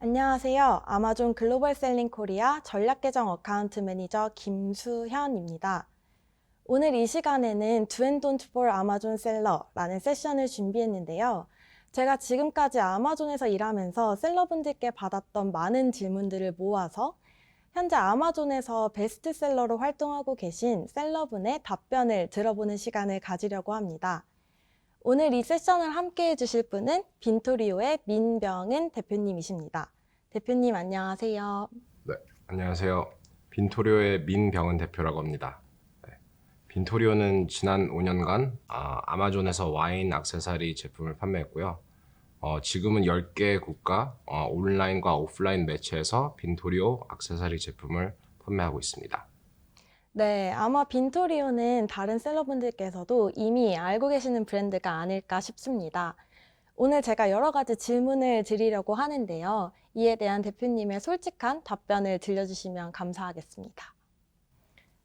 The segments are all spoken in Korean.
안녕하세요. 아마존 글로벌 셀링 코리아 전략 계정 어카운트 매니저 김수현입니다. 오늘 이 시간에는 Do and Don't for 아마존 셀러라는 세션을 준비했는데요. 제가 지금까지 아마존에서 일하면서 셀러분들께 받았던 많은 질문들을 모아서 현재 아마존에서 베스트셀러로 활동하고 계신 셀러분의 답변을 들어보는 시간을 가지려고 합니다. 오늘 이 세션을 함께 해주실 분은 빈토리오의 민병은 대표님이십니다. 대표님 안녕하세요. 네, 안녕하세요. 빈토리오의 민병은 대표라고 합니다. 네, 빈토리오는 지난 5년간 아마존에서 와인 액세서리 제품을 판매했고요. 지금은 10개 국가 온라인과 오프라인 매체에서 빈토리오 액세서리 제품을 판매하고 있습니다. 네, 아마 빈토리오는 다른 셀러분들께서도 이미 알고 계시는 브랜드가 아닐까 싶습니다. 오늘 제가 여러 가지 질문을 드리려고 하는데요. 이에 대한 대표님의 솔직한 답변을 들려주시면 감사하겠습니다.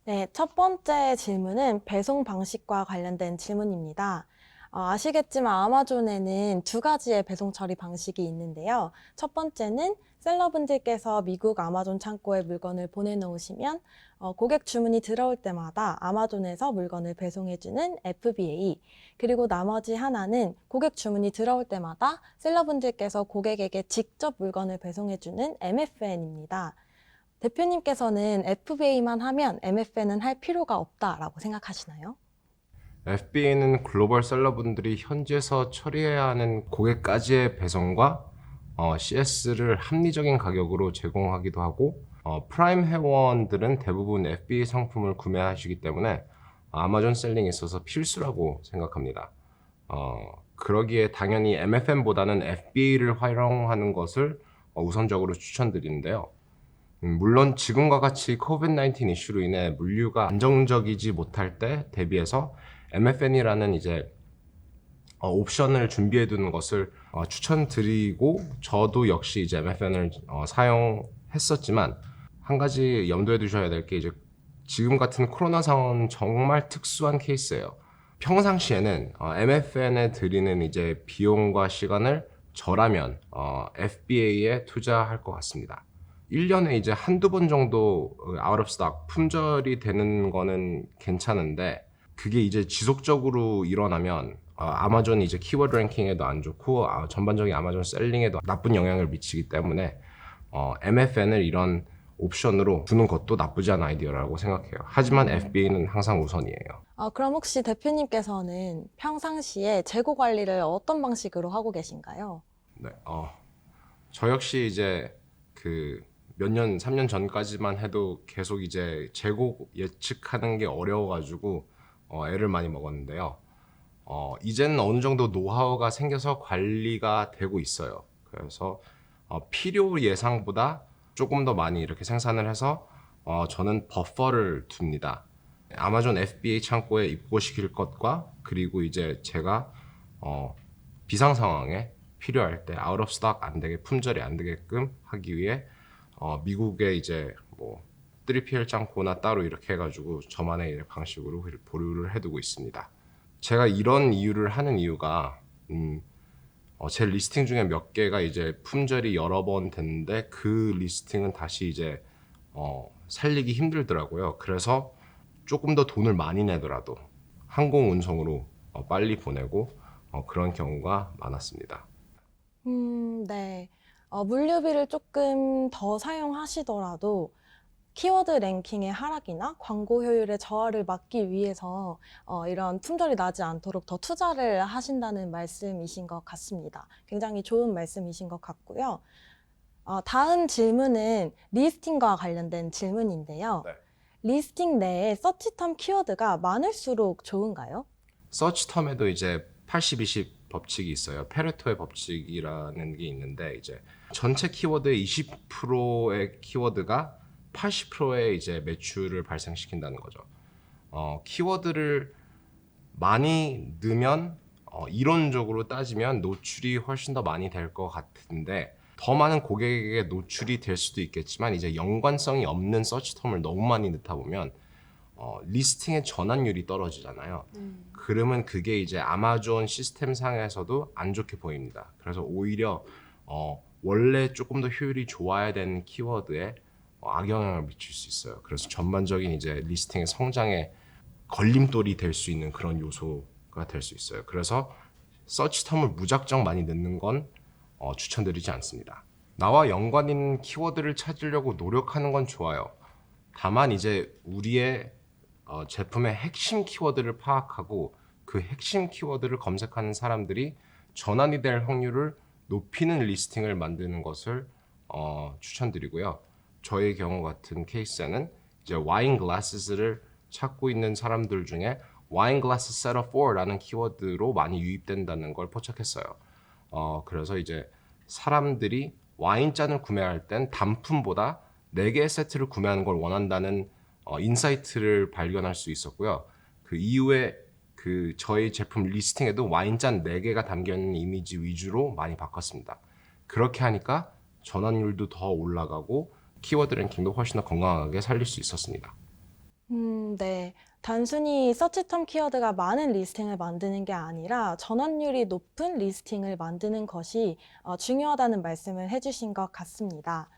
네, 첫 번째 질문은 배송 방식과 관련된 질문입니다. 아시겠지만 아마존에는 두 가지의 배송 처리 방식이 있는데요. 첫 번째는 셀러분들께서 미국 아마존 창고에 물건을 보내놓으시면 고객 주문이 들어올 때마다 아마존에서 물건을 배송해주는 FBA, 그리고 나머지 하나는 고객 주문이 들어올 때마다 셀러분들께서 고객에게 직접 물건을 배송해주는 MFN입니다. 대표님께서는 FBA만 하면 MFN은 할 필요가 없다라고 생각하시나요? FBA는 글로벌 셀러분들이 현지에서 처리해야 하는 고객까지의 배송과 CS를 합리적인 가격으로 제공하기도 하고 프라임 회원들은 대부분 FBA 상품을 구매하시기 때문에 아마존 셀링에 있어서 필수라고 생각합니다. 그러기에 당연히 MFN보다는 FBA를 활용하는 것을 우선적으로 추천드리는데요. 물론 지금과 같이 코비드-19 이슈로 인해 물류가 안정적이지 못할 때 대비해서 MFN이라는 이제 옵션을 준비해 두는 것을 추천드리고, 저도 역시 이제 MFN을 사용했었지만 한 가지 염두에 두셔야 될 게, 이제 지금 같은 코로나 상황은 정말 특수한 케이스예요. 평상시에는 MFN에 들이는 이제 비용과 시간을 저라면 FBA에 투자할 것 같습니다. 1년에 이제 한두 번 정도 아웃 오브 스톡 품절이 되는 거는 괜찮은데, 그게 이제 지속적으로 일어나면 아마존이 이제 키워드 랭킹에도 안 좋고 전반적인 아마존 셀링에도 나쁜 영향을 미치기 때문에 MFN을 이런 옵션으로 두는 것도 나쁘지 않은 아이디어라고 생각해요. 하지만 FBA는 항상 우선이에요. 그럼 혹시 대표님께서는 평상시에 재고 관리를 어떤 방식으로 하고 계신가요? 네, 저 역시 이제 그 몇 년, 3년 전까지만 해도 계속 이제 재고 예측하는 게 어려워가지고 애를 많이 먹었는데요. 이제는 어느 정도 노하우가 생겨서 관리가 되고 있어요. 그래서 필요 예상보다 조금 더 많이 이렇게 생산을 해서 저는 버퍼를 둡니다. 아마존 FBA 창고에 입고시킬 것과, 그리고 이제 제가 비상 상황에 필요할 때 아웃 오브 스톡 안 되게, 품절이 안 되게끔 하기 위해 미국에 이제 뭐 3PL 창고나 따로 이렇게 해가지고 저만의 방식으로 보류를 해두고 있습니다. 제가 이런 이유를 하는 이유가 제 리스팅 중에 몇 개가 이제 품절이 여러 번 됐는데 그 리스팅은 다시 이제 살리기 힘들더라고요. 그래서 조금 더 돈을 많이 내더라도 항공 운송으로 빨리 보내고 그런 경우가 많았습니다. 네. 물류비를 조금 더 사용하시더라도 키워드 랭킹의 하락이나 광고 효율의 저하를 막기 위해서 이런 품절이 나지 않도록 더 투자를 하신다는 말씀이신 것 같습니다. 굉장히 좋은 말씀이신 것 같고요. 다음 질문은 리스팅과 관련된 질문인데요. 네. 리스팅 내에 서치텀 키워드가 많을수록 좋은가요? 서치 텀에도 이제 80-20 법칙이 있어요. 페레토의 법칙이라는 게 있는데, 이제 전체 키워드의 20%의 키워드가 80%의 이제 매출을 발생시킨다는 거죠. 키워드를 많이 넣으면 이론적으로 따지면 노출이 훨씬 더 많이 될 것 같은데, 더 많은 고객에게 노출이 될 수도 있겠지만 이제 연관성이 없는 서치텀을 너무 많이 넣다 보면 리스팅의 전환율이 떨어지잖아요. 그러면 그게 이제 아마존 시스템 상에서도 안 좋게 보입니다. 그래서 오히려 원래 조금 더 효율이 좋아야 되는 키워드에 악영향을 미칠 수 있어요. 그래서 전반적인 이제 리스팅의 성장에 걸림돌이 될 수 있는 그런 요소가 될 수 있어요. 그래서 서치 텀을 무작정 많이 넣는 건 추천드리지 않습니다. 나와 연관 있는 키워드를 찾으려고 노력하는 건 좋아요. 다만 이제 우리의 제품의 핵심 키워드를 파악하고 그 핵심 키워드를 검색하는 사람들이 전환이 될 확률을 높이는 리스팅을 만드는 것을 추천드리고요. 저의 경우 같은 케이스에는 이제 와인 글라스를 찾고 있는 사람들 중에 와인 글라스 셋업 4라는 키워드로 많이 유입된다는 걸 포착했어요. 그래서 이제 사람들이 와인잔을 구매할 땐 단품보다 4개의 세트를 구매하는 걸 원한다는 인사이트를 발견할 수 있었고요. 그 이후에 그 저희 제품 리스팅에도 와인잔 4개가 담겨있는 이미지 위주로 많이 바꿨습니다. 그렇게 하니까 전환율도 더 올라가고 키워드 랭킹도 훨씬 더 건강하게 살릴 수 있었습니다. 네. 단순히 서치텀 키워드가 많은 리스팅을 만드는 게 아니라 전환율이 높은 리스팅을 만드는 것이 중요하다는 말씀을 해주신 것 같습니다.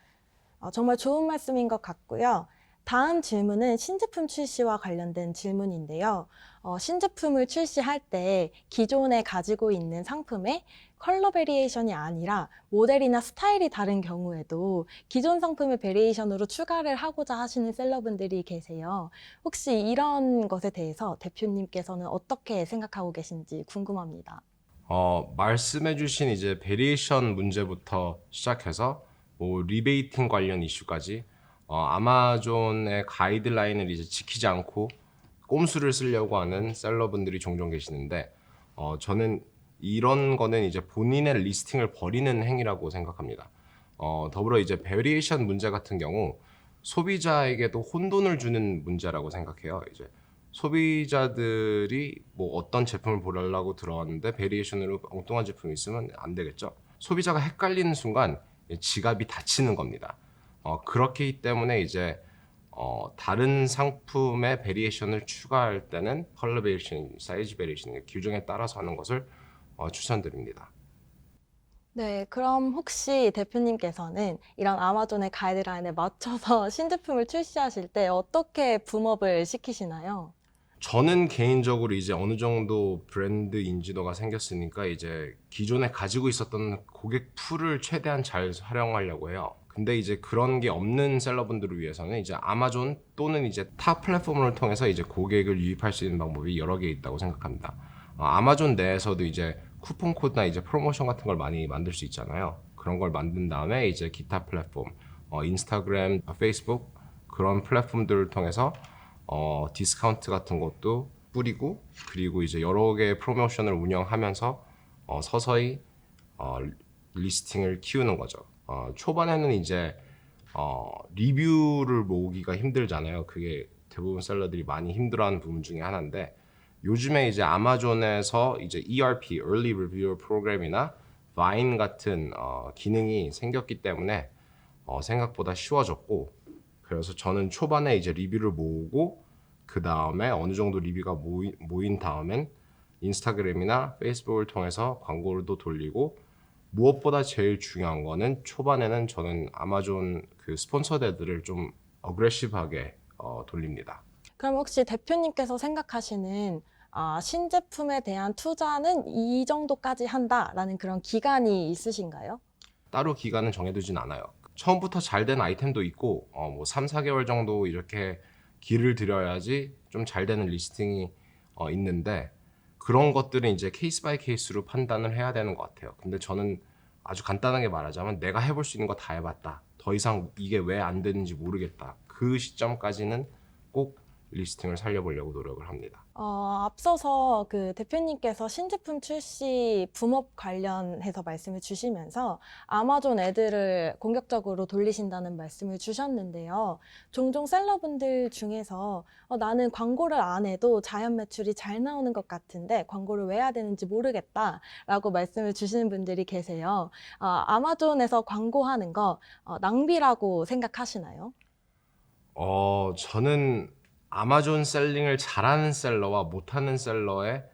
정말 좋은 말씀인 것 같고요. 다음 질문은 신제품 출시와 관련된 질문인데요. 신제품을 출시할 때 기존에 가지고 있는 상품에 컬러 베리에이션이 아니라 모델이나 스타일이 다른 경우에도 기존 상품의 베리에이션으로 추가를 하고자 하시는 셀러분들이 계세요. 혹시 이런 것에 대해서 대표님께서는 어떻게 생각하고 계신지 궁금합니다. 말씀해주신 이제 베리에이션 문제부터 시작해서 뭐 리베이팅 관련 이슈까지 아마존의 가이드라인을 이제 지키지 않고 꼼수를 쓰려고 하는 셀러분들이 종종 계시는데 저는 이런 거는 이제 본인의 리스팅을 버리는 행위라고 생각합니다. 더불어 이제 베리에이션 문제 같은 경우 소비자에게도 혼돈을 주는 문제라고 생각해요. 이제 소비자들이 뭐 어떤 제품을 보려고 들어왔는데 베리에이션으로 엉뚱한 제품이 있으면 안 되겠죠. 소비자가 헷갈리는 순간 지갑이 닫히는 겁니다. 그렇기 때문에 이제 다른 상품의 베리에이션을 추가할 때는 컬러 베리에이션, 사이즈 베리에이션 규정에 따라서 하는 것을 추천드립니다. 네, 그럼 혹시 대표님께서는 이런 아마존의 가이드라인에 맞춰서 신제품을 출시하실 때 어떻게 붐업을 시키시나요? 저는 개인적으로 이제 어느 정도 브랜드 인지도가 생겼으니까 이제 기존에 가지고 있었던 고객 풀을 최대한 잘 활용하려고 해요. 근데 이제 그런 게 없는 셀러분들을 위해서는 이제 아마존 또는 이제 타 플랫폼을 통해서 이제 고객을 유입할 수 있는 방법이 여러 개 있다고 생각합니다. 아마존 내에서도 이제 쿠폰 코드나 이제 프로모션 같은 걸 많이 만들 수 있잖아요. 그런 걸 만든 다음에 이제 기타 플랫폼, 인스타그램, 페이스북 그런 플랫폼들을 통해서 디스카운트 같은 것도 뿌리고 그리고 이제 여러 개의 프로모션을 운영하면서 서서히 리스팅을 키우는 거죠. 초반에는 이제 리뷰를 모으기가 힘들잖아요. 그게 대부분 셀러들이 많이 힘들어하는 부분 중에 하나인데 요즘에 이제 아마존에서 이제 ERP, Early Reviewer 프로그램이나 바인 같은 기능이 생겼기 때문에 생각보다 쉬워졌고 그래서 저는 초반에 이제 리뷰를 모으고 그 다음에 어느 정도 리뷰가 모인 다음엔 인스타그램이나 페이스북을 통해서 광고도 돌리고 무엇보다 제일 중요한 거는 초반에는 저는 아마존 그 스폰서드 애들을 좀 어그레시브하게 돌립니다. 그럼 혹시 대표님께서 생각하시는 신제품에 대한 투자는 이 정도까지 한다라는 그런 기간이 있으신가요? 따로 기간은 정해두진 않아요. 처음부터 잘 된 아이템도 있고 뭐 3, 4개월 정도 이렇게 길을 들여야지 좀 잘 되는 리스팅이 있는데 그런 것들은 이제 케이스 바이 케이스로 판단을 해야 되는 것 같아요. 근데 저는 아주 간단하게 말하자면 내가 해볼 수 있는 거 다 해봤다. 더 이상 이게 왜 안 되는지 모르겠다. 그 시점까지는 꼭 리스팅을 살려보려고 노력을 합니다. 앞서서 그 대표님께서 신제품 출시 붐업 관련해서 말씀을 주시면서 아마존 애들을 공격적으로 돌리신다는 말씀을 주셨는데요. 종종 셀러분들 중에서 나는 광고를 안 해도 자연 매출이 잘 나오는 것 같은데 광고를 왜 해야 되는지 모르겠다라고 말씀을 주시는 분들이 계세요. 아마존에서 광고하는 거 낭비라고 생각하시나요? 저는 아마존 셀링을 잘하는 셀러와 못하는 셀러의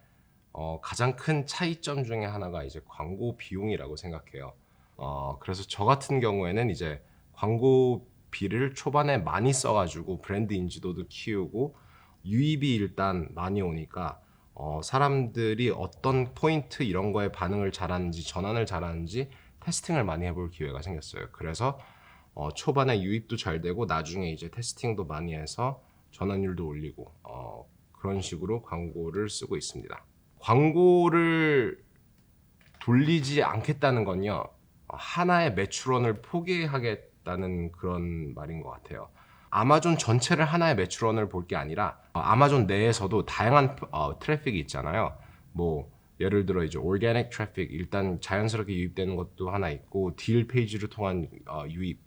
가장 큰 차이점 중에 하나가 이제 광고 비용이라고 생각해요. 그래서 저 같은 경우에는 이제 광고비를 초반에 많이 써가지고 브랜드 인지도도 키우고 유입이 일단 많이 오니까 사람들이 어떤 포인트 이런 거에 반응을 잘하는지 전환을 잘하는지 테스팅을 많이 해볼 기회가 생겼어요. 그래서 초반에 유입도 잘 되고 나중에 이제 테스팅도 많이 해서 전환율도 올리고 그런 식으로 광고를 쓰고 있습니다. 광고를 돌리지 않겠다는 건요, 하나의 매출원을 포기하겠다는 그런 말인 것 같아요. 아마존 전체를 하나의 매출원을 볼 게 아니라 아마존 내에서도 다양한 트래픽이 있잖아요. 뭐 예를 들어 이제 오르가닉 트래픽, 일단 자연스럽게 유입되는 것도 하나 있고, 딜 페이지를 통한 유입,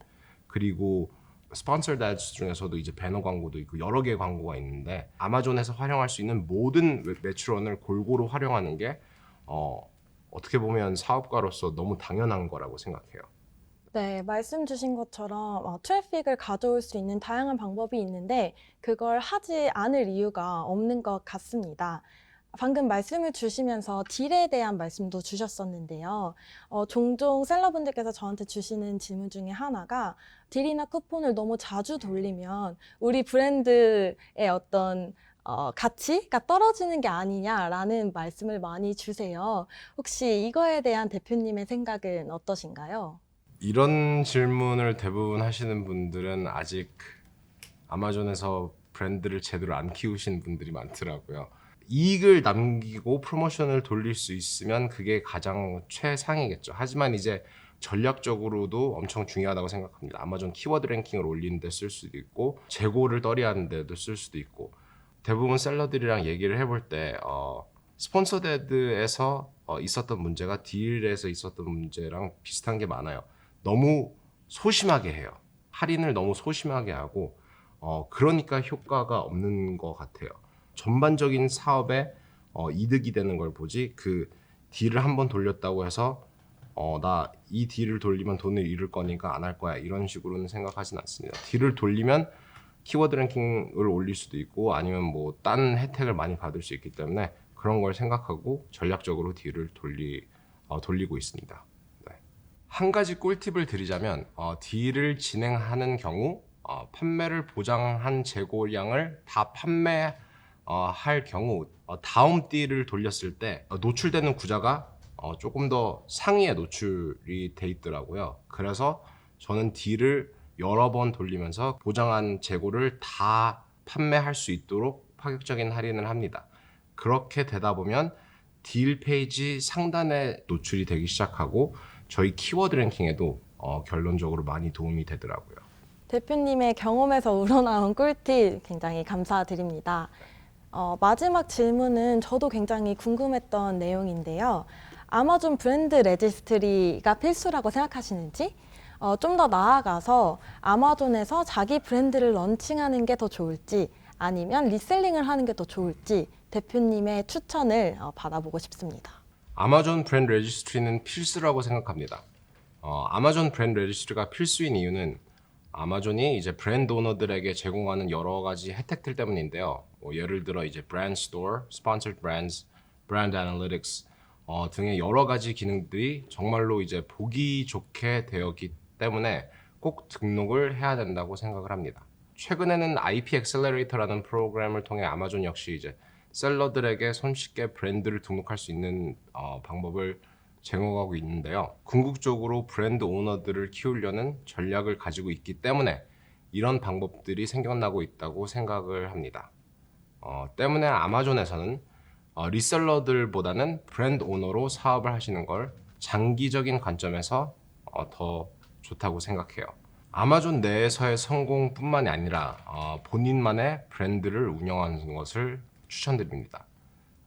그리고 스폰서드 애드 중에서도 이제 배너 광고도 있고 여러 개의 광고가 있는데, 아마존에서 활용할 수 있는 모든 매출원을 골고루 활용하는 게 어떻게 보면 사업가로서 너무 당연한 거라고 생각해요. 네, 말씀 주신 것처럼 트래픽을 가져올 수 있는 다양한 방법이 있는데 그걸 하지 않을 이유가 없는 것 같습니다. 방금 말씀을 주시면서 딜에 대한 말씀도 주셨었는데요. 종종 셀러분들께서 저한테 주시는 질문 중에 하나가 딜이나 쿠폰을 너무 자주 돌리면 우리 브랜드의 어떤 가치가 떨어지는 게 아니냐라는 말씀을 많이 주세요. 혹시 이거에 대한 대표님의 생각은 어떠신가요? 이런 질문을 대부분 하시는 분들은 아직 아마존에서 브랜드를 제대로 안 키우신 분들이 많더라고요. 이익을 남기고 프로모션을 돌릴 수 있으면 그게 가장 최상이겠죠. 하지만 이제 전략적으로도 엄청 중요하다고 생각합니다. 아마존 키워드 랭킹을 올리는 데 쓸 수도 있고, 재고를 떨이하는 데도 쓸 수도 있고. 대부분 셀러들이랑 얘기를 해볼 때 스폰서드에서 있었던 문제가 딜에서 있었던 문제랑 비슷한 게 많아요. 너무 소심하게 해요. 할인을 너무 소심하게 하고 그러니까 효과가 없는 것 같아요. 전반적인 사업에 이득이 되는 걸 보지, 그 딜을 한번 돌렸다고 해서 나 이 딜을 돌리면 돈을 잃을 거니까 안 할 거야, 이런 식으로는 생각하진 않습니다. 딜을 돌리면 키워드 랭킹을 올릴 수도 있고 아니면 뭐 딴 혜택을 많이 받을 수 있기 때문에 그런 걸 생각하고 전략적으로 딜을 돌리고 있습니다. 네. 한 가지 꿀팁을 드리자면 딜을 진행하는 경우 판매를 보장한 재고량을 다 판매할 경우 다음 딜을 돌렸을 때 노출되는 구자가 조금 더 상위에 노출이 돼 있더라고요. 그래서 저는 딜을 여러 번 돌리면서 보장한 재고를 다 판매할 수 있도록 파격적인 할인을 합니다. 그렇게 되다 보면 딜 페이지 상단에 노출이 되기 시작하고 저희 키워드 랭킹에도 결론적으로 많이 도움이 되더라고요. 대표님의 경험에서 우러나온 꿀팁 굉장히 감사드립니다. 마지막 질문은 저도 굉장히 궁금했던 내용인데요. 아마존 브랜드 레지스트리가 필수라고 생각하시는지, 좀 더 나아가서 아마존에서 자기 브랜드를 런칭하는 게 더 좋을지, 아니면 리셀링을 하는 게 더 좋을지 대표님의 추천을 받아보고 싶습니다. 아마존 브랜드 레지스트리는 필수라고 생각합니다. 아마존 브랜드 레지스트리가 필수인 이유는 아마존이 이제 브랜드 오너들에게 제공하는 여러 가지 혜택들 때문인데요. 예를 들어 이제 브랜드 스토어, 스폰서드 브랜드, 브랜드 애널리틱스 등의 여러 가지 기능들이 정말로 이제 보기 좋게 되었기 때문에 꼭 등록을 해야 된다고 생각을 합니다. 최근에는 IP 엑셀러레이터라는 프로그램을 통해 아마존 역시 이제 셀러들에게 손쉽게 브랜드를 등록할 수 있는 방법을 제공하고 있는데요. 궁극적으로 브랜드 오너들을 키우려는 전략을 가지고 있기 때문에 이런 방법들이 생겨나고 있다고 생각을 합니다. 때문에 아마존에서는 리셀러들보다는 브랜드 오너로 사업을 하시는 걸 장기적인 관점에서 더 좋다고 생각해요. 아마존 내에서의 성공뿐만이 아니라 본인만의 브랜드를 운영하는 것을 추천드립니다.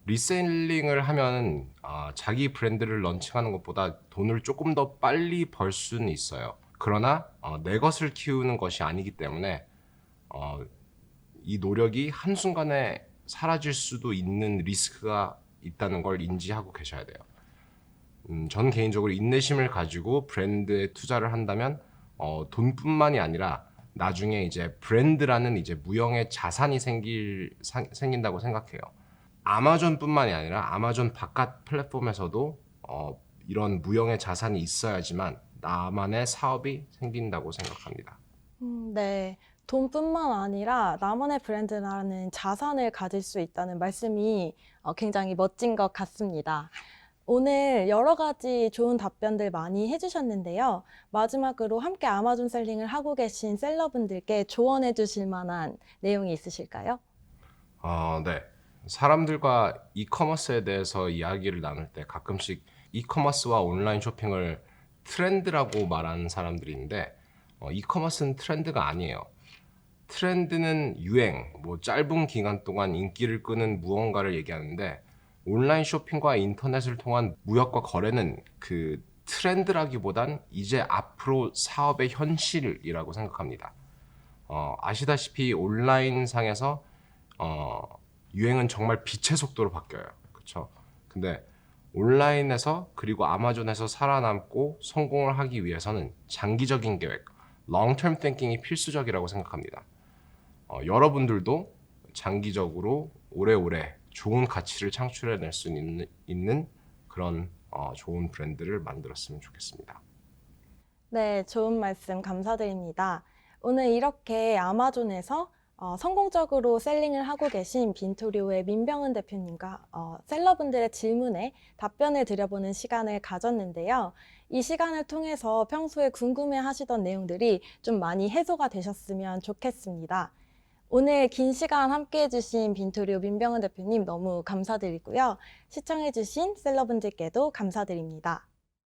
리셀링을 하면 자기 브랜드를 런칭하는 것보다 돈을 조금 더 빨리 벌 수는 있어요. 그러나 내 것을 키우는 것이 아니기 때문에 이 노력이 한순간에 사라질 수도 있는 리스크가 있다는 걸 인지하고 계셔야 돼요. 저는 개인적으로 인내심을 가지고 브랜드에 투자를 한다면 돈뿐만이 아니라 나중에 이제 브랜드라는 이제 무형의 자산이 생긴다고 생각해요. 아마존뿐만이 아니라 아마존 바깥 플랫폼에서도 이런 무형의 자산이 있어야지만 나만의 사업이 생긴다고 생각합니다. 네. 돈뿐만 아니라 나만의 브랜드라는 자산을 가질 수 있다는 말씀이 굉장히 멋진 것 같습니다. 오늘 여러 가지 좋은 답변들 많이 해주셨는데요. 마지막으로 함께 아마존 셀링을 하고 계신 셀러분들께 조언해 주실 만한 내용이 있으실까요? 네. 사람들과 이커머스에 대해서 이야기를 나눌 때 가끔씩 이커머스와 온라인 쇼핑을 트렌드라고 말하는 사람들이 있는데 이커머스는 트렌드가 아니에요. 트렌드는 유행, 뭐 짧은 기간 동안 인기를 끄는 무언가를 얘기하는데 온라인 쇼핑과 인터넷을 통한 무역과 거래는 그 트렌드라기보단 이제 앞으로 사업의 현실이라고 생각합니다. 아시다시피 온라인상에서 유행은 정말 빛의 속도로 바뀌어요. 그렇죠? 근데 온라인에서 그리고 아마존에서 살아남고 성공을 하기 위해서는 장기적인 계획, long-term thinking이 필수적이라고 생각합니다. 여러분들도 장기적으로 오래오래 좋은 가치를 창출해낼 수 있는 그런 좋은 브랜드를 만들었으면 좋겠습니다. 네, 좋은 말씀 감사드립니다. 오늘 이렇게 아마존에서 성공적으로 셀링을 하고 계신 빈토리오의 민병은 대표님과 셀러분들의 질문에 답변을 드려보는 시간을 가졌는데요. 이 시간을 통해서 평소에 궁금해 하시던 내용들이 좀 많이 해소가 되셨으면 좋겠습니다. 오늘 긴 시간 함께 해주신 빈토리오 민병은 대표님 너무 감사드리고요. 시청해주신 셀러분들께도 감사드립니다.